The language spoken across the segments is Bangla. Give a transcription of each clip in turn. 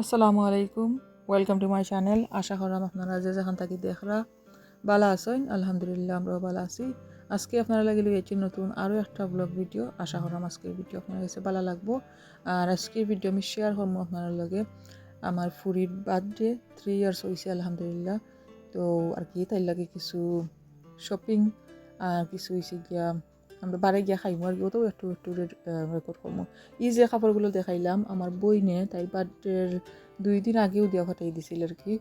আসসালামু আলাইকুম, ওয়েলকাম টু মাই চ্যানেল। আশা করলাম আপনারা যে যেখান থেকে দেখরা ভালো আছেন। আলহামদুলিল্লাহ আমরাও ভালো আছি। আজকে আপনারা লাগে লইয়াছি নতুন আরও একটা ব্লগ ভিডিও। আশা করলাম আজকের ভিডিও আপনার কাছে ভালো লাগবো। আর আজকের ভিডিও আমি শেয়ার করবো আপনার লগে আমার ফুরির বার্থডে 3 ইয়ার্স হয়েছে আলহামদুলিল্লাহ। তো আর কি তাই লাগে কিছু শপিং আর কিছু হয়েছে গিয়া আমরা বারে গিয়া খাইমো আর কি, ওটাও একটু একটু রেকর্ড করবো। এই যে কাপড়গুলো দেখাইলাম আমার বইনে তাই বার্থডের 2 দিন আগেও দিয়া ফাটাই দিছিল আর কি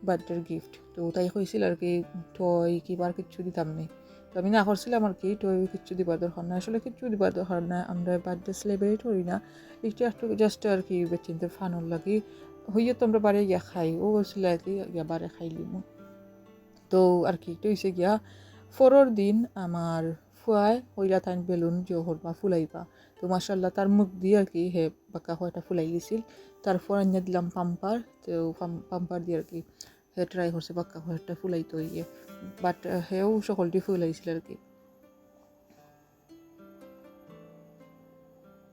বার্থডের গিফট। তো তাই কইছিল আর কি টয় কিবার কিচ্ছু দিতাম নেই। তো আমি না করছিলাম আর কি টয় কিচ্ছু দিবার দরকার না, আসলে কিচ্ছু দিবার দরকার না, আমরা বার্থডে সেলিব্রেট করি না, একটু জাস্ট আর কি বেচিনতে ফানোর লাগে হইয়ে তো আমরা বারে গিয়া খাই। ও বলছিল আর কি গিয়া বারে খাইলিম। তো আর কি একটু হয়েছে গিয়া ফোরর দিন আমার ফুয়ায় হইলা থাইন বেলুন জোহর বা ফুলাইবা। তো মাসাল্লাহ তার মুখ দিয়ে আর কি হে বাক্কা হয়টা ফুলাই গেছিল। তারপর আনিয়া দিলাম পাম্পার। তো পাম্পার দিয়ে আর কি হে ট্রাই করছে বাক্কা হয়টা ফুলাইতে হইয়ে, বাট হেও সকলটি ফুলাইছিল আর কি।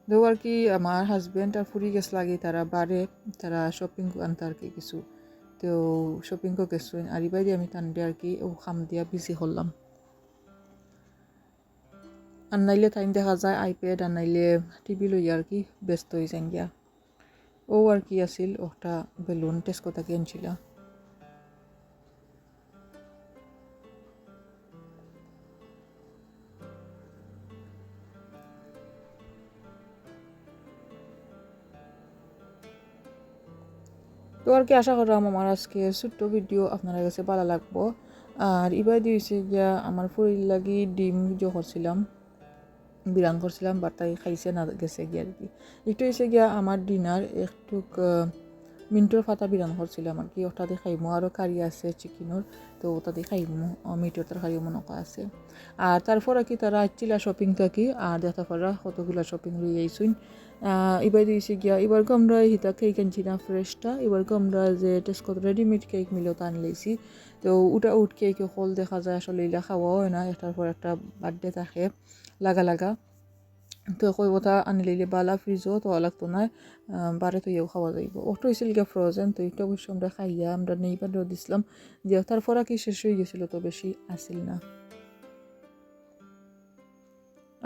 তো আর কি আমার হাজব্যান্ড আর ফুরি গেছ লাগে তারা বারে তারা শপিং আনতে আর কি কিছু। তো শপিং করে গেছো আর ইবাই দিয়ে আমি টানডে আর কি ও খাম দিয়া বিজি করলাম। আর নাইলে টাইম দেখা যায় আইপ্যাড আর নাইলে টিভি লই আর কি ব্যস্ত হয়ে যান গিয়া। ও আর কি আছিল একটা বেলুন টেস্কো থেকে আনছিল। তো আর কি আশা করলাম আমার আজকে ছোট্ট ভিডিও আপনার কাছে ভালো লাগবো। আর এবার দিয়েছে গিয়া আমার ফুরির লাগি ডিম করছিলাম বিরান করছিলাম, বাট তাই খাইছে না গেছে গিয়া আর কি। একটু হয়েছে গিয়া আমার ডিনার একটু মিন্টর ফাতা বিরান করছিলাম আর কি, ওটাতে খাইমো আরও কারি আছে চিকেনের। তো ওটাতে খাইমো মিটর তরকারিও মনে করা আছে। আর তারপর আর কি তারা আসছিল শপিং থাকি আর দেখা পড়া কতগুলা শপিং লই আইসুন। এবার দিয়েছি গিয়া এবারকে আমরা হিতা কেক আনছি না ফ্রেশটা, এবারকে আমরা যে টেস্কো রেডিমেড কেক মিলেও তা আনলেছি। তো উটা উঠ কেকে হল দেখা যায় আসলে এগুলা খাওয়াও হয় না, একটার পর একটা বার্থডে থাকে লাগা লাগা। তো কই ওটা আনি লইলে বালা ফ্রিজও তো লাগতো না, বারে তো ইয়েও খাওয়া যাইব। ওটা হয়েছিল গিয়া ফ্রোজেন, তো এটা অবশ্য আমরা খাইয়া আমরা নেইবারও দিছিলাম যে তারপর কি শেষ হয়ে গেছিলো, তো বেশি আসিল না।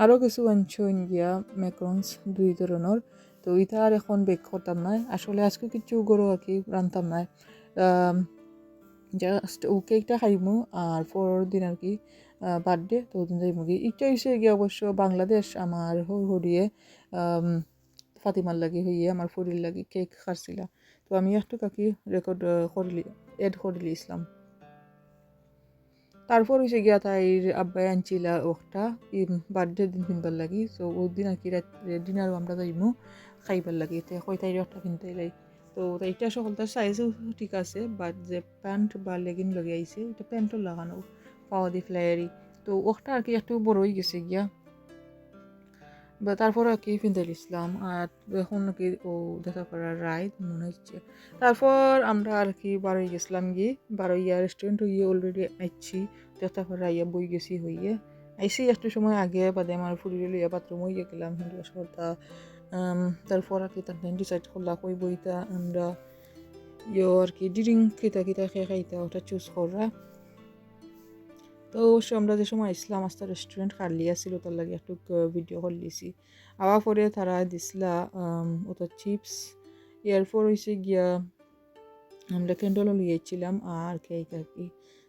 আরও কিছু আনছইন গিয়া ম্যাক্রন্স 2 ধরনের। তো ইটা আর এখন বেক করতাম না, আসলে আজকে কিছু গরু আর কি রান্তাম না, জাস্ট ও কেকটা খাইমু আর পরের দিন আর কি বার্থডে তো ওদিন যাইমু কি। এটা হয়েছে গিয়ে অবশ্য বাংলাদেশ আমার হরিয়ে ফাতিমার লাগি হইয়ে আমার ফুরির লাগি কেক খাচ্ছিলা। তো আমি একটু কাকি রেকর্ড করিলি এড করিলি ইসলাম। তারপর হয়েছে গিয়া তাইর আব্বাই আনছিলা ওটা বার্থডে দিন কিনবার লাগি। তো ওই দিন আর কি ডিনারও আমরা যাইমু খাইবার লাগি, তো কই তাইর একটা কিনতে লাই। তো এইটা সকলটার সাইজও ঠিক আছে, বাট যে প্যান্ট বা লেগিন লগে আইছে এটা প্যান্টও লাগানো পাওয়া দি ফ্লায়ারি, তো ওটা আর কি একটু বড় হয়ে গেছে গিয়া। বা তারপর আর কি ফিনতে ইসলাম আর এখন কি ও দেখা করার রাইড মনে হচ্ছে। তারপর আমরা আর কি বারোই গেছিলাম গিয়ে বারোইয়া রেস্টুরেন্ট হইয়ে অলরেডি আইছি। দেখা করা ইয়া বই গেছি হইয়ে আইসি একটু সময় আগে বাদে আমার ফুরিয়ে লইয়া বাথরুম হইয়ে গেলাম হিন্দু সরতা। তারপর আর কি তার ডিসাইড করলা কই বইটা আমরা ইয়ে আর কি ড্রিঙ্ক খেতে খেয়ে খাইতা ওটা চুজ করা। তো অবশ্য আমরা যে সময় ইসলাম আস্তা রেস্টুরেন্ট খালি আসছিল তার লাগে একটু ভিডিও করে দিয়েছি। আবার পরে তারা দিছিলা ওটা চিপস। এরপর হয়েছে গিয়া আমরা ক্যান্ডলও লইয়াছিলাম আর কেক আর কি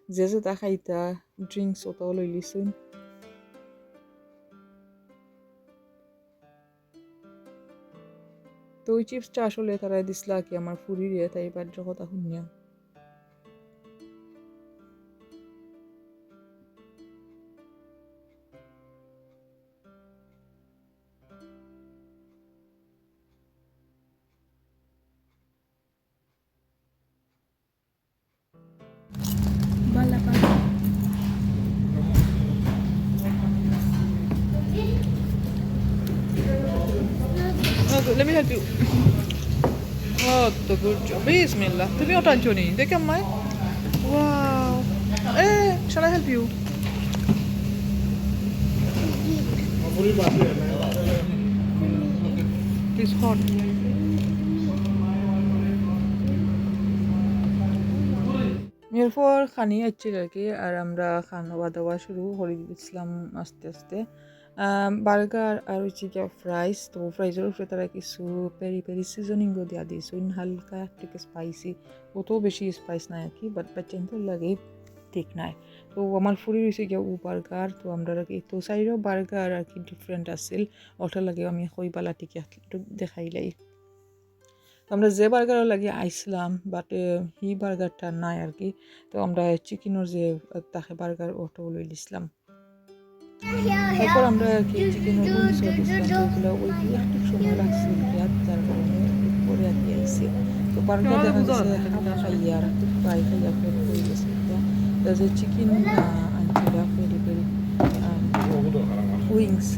যে তা খাইতা ড্রিঙ্কস ওটাও লই লিছুন। তো ওই চিপসটা আসলে তারা দিছিলা কি আমার ফুরিরে তাই বার্থডে কথা শুনিয়া। Let me help you. Oh, the good job. Bismillah. তুমি ওটা আনছনি দেখে আম্মাই। Wow. Shall I help you? It's hot. এরপর খানি আসছিল আর কি, আর আমরা খাওয়া দাওয়া শুরু করে দিয়েছিলাম আস্তে আস্তে। বার্গার আর হচ্ছে গিয়ে ফ্রাইস, তো ফ্রাইজের উপরে তারা কিছু পেরি পেরি সিজনিংও দেওয়া দিয়েছে, হালকা একটু স্পাইসি, অত বেশি স্পাইস নাই আর কি, বাট বাচ্চাদের লাগে ঠিক নাই। তো আমার ফুরি হয়েছে গিয়ে বার্গার, তো আমরা আর কি তো সাইডও বার্গার আর কি ডিফারেন্ট আসছিল, ওটার লাগে আমি কইবালা টিকে একটু দেখাইলাই। আমরা যে বার্গারও লাগে আইসলাম, বাট হি বার্গারটা নাই আর কি, তো আমরা চিকেনের যে তাকে বার্গার ওটাও লই দিছিলাম। তারপর আমরা আর কি চিকেনের উইংসও দিছিলাম, তো ওগুলো ওইগুলো একটু সময় লাগছে ইয়াত, যার কারণে পরে আর কি আইসে। তো বার্গার দেখা গেছে খাইয়া আর একটু ফ্রাই খাইয়া পেট হয়ে গেছে। যে চিকেন আনছিলা পেরি পেরি উইংস,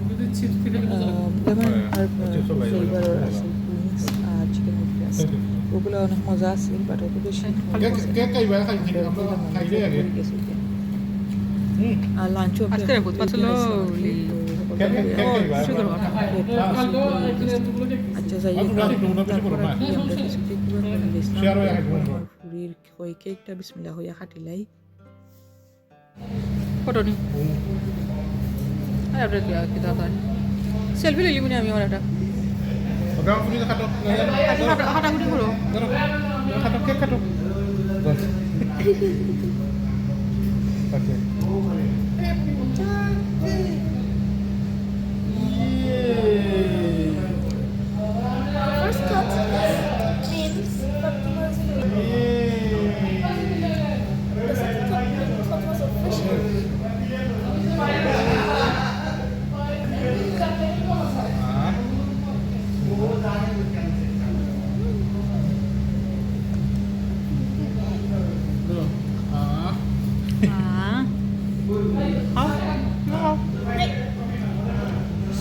লেমন আর ফ্লেভার আছে উইংস আর চিকেন উইংস আছে, ওগুলো অনেক মজা আছে, বাট অত বেশি আর লাঞ্চও আচ্ছা যাই তারপর আর কি আমরা কিছু কেক ফুরির কই কেকটা বিসমিল্লাহ হইয়া খাটিলাই ফটোনি আর আমরা কি দাদা সেলফি লইলি মনে আমি আমার একটা হাঁটাহুটি করো কেক কাটো First cut means that was the second cut was official.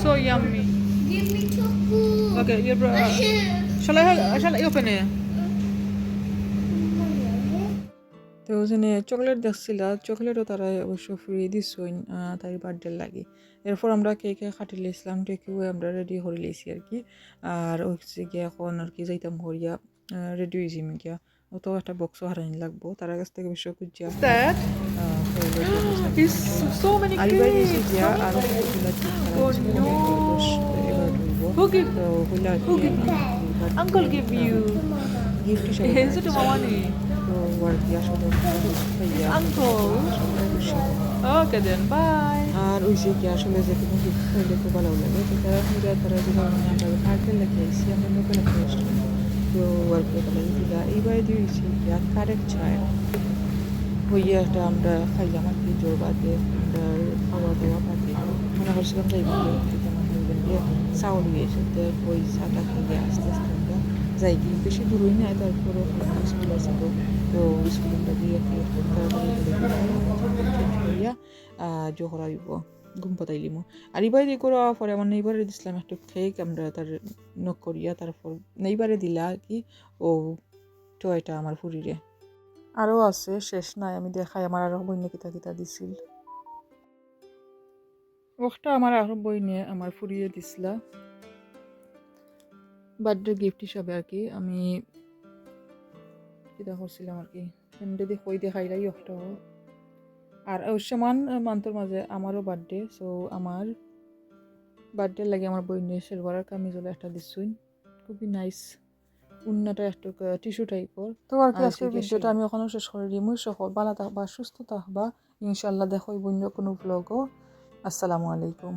So yummy. Give me chocolate. Okay, your shall I open it? তো ওখানে চকলেট দেখছিল, চকলেটও তারা অবশ্য ফ্রি দিচ্ছেন তাই বার্থডে লাগে। এরপর আমরা কেকে কাটি লিয়েছিলাম, কেকেও আমরা রেডি করে লিয়েছি আর কি। আর হচ্ছে গিয়ে এখন আর কি যাইতাম হরিয়া রেডি হয়েছি গিয়া, অত একটা বক্সও হারানি লাগবো তার কাছ থেকে অবশ্য খুঁজিয়া আর এবার দিয়েছি গিয়া আরও Uncle give you. গিফট হিসাবে Is it money? তো আর কি আসলে Uncle. Okay then, bye. আর ওই যে কি আসলে যে কোনো গিফট হইলে খুব ভালো লাগে, তো তারা যে ধরনের আমরা কার্ডে লেখে আইসি আমরা লোকে লেখে আসলাম, তো আর কি বলে দিলা এইবার দিয়েছি কি আর কারেক্ট ছায় হইয়া একটা আমরা খাইলাম আর কি জোর বাদে আমরা খাওয়া দাওয়া বাদে মনে করছিলাম যাই যেমন হইবেন দিয়ে চাউল গিয়েছে, তো ওই চাটা খাইয়া আস্তে আস্তে আমরা যাই কি বেশি দূরই নাই, তারপরে স্কুল আছে, তো স্কুলটা দিয়ে করিয়া জোহরা হইব ঘুম পাতাইলিমো। আর এবারে করা পরে আমার নেইবারে দিছিলাম একটু কেক, আমরা তার নক করিয়া তারপর নেইবারে দিলা আর কি ও টয়টা আমার ফুরিরে। আরও আছে শেষ নাই, আমি দেখাই আমার আরও বইনে কিতা কিতা দিছিল। ওটা আমার আরও বইনে আমার ফুরিয়ে দিছিলা বার্থডে গিফট হিসাবে আর কি। আমি কিতা করছিলাম আর কি যদি কই দেখাইলাই ওটাও। আর সমান মান্থর মাঝে আমারও বার্থডে, সো আমার বার্থডে লাগে আমার বইনের সেলভার কামিজলে একটা দিচ্ছুই, খুবই নাইস, উন্নাটা একটু টিস্যু টাইপর। তো আর কি আজকের ভিডিওটা আমি ওখানেও শেষ করে দিই। মুই সকল ভালো থাকবা সুস্থ থাকবা, ইনশাল্লাহ দেখো বন্য কোনো ব্লগও। আসসালামু আলাইকুম।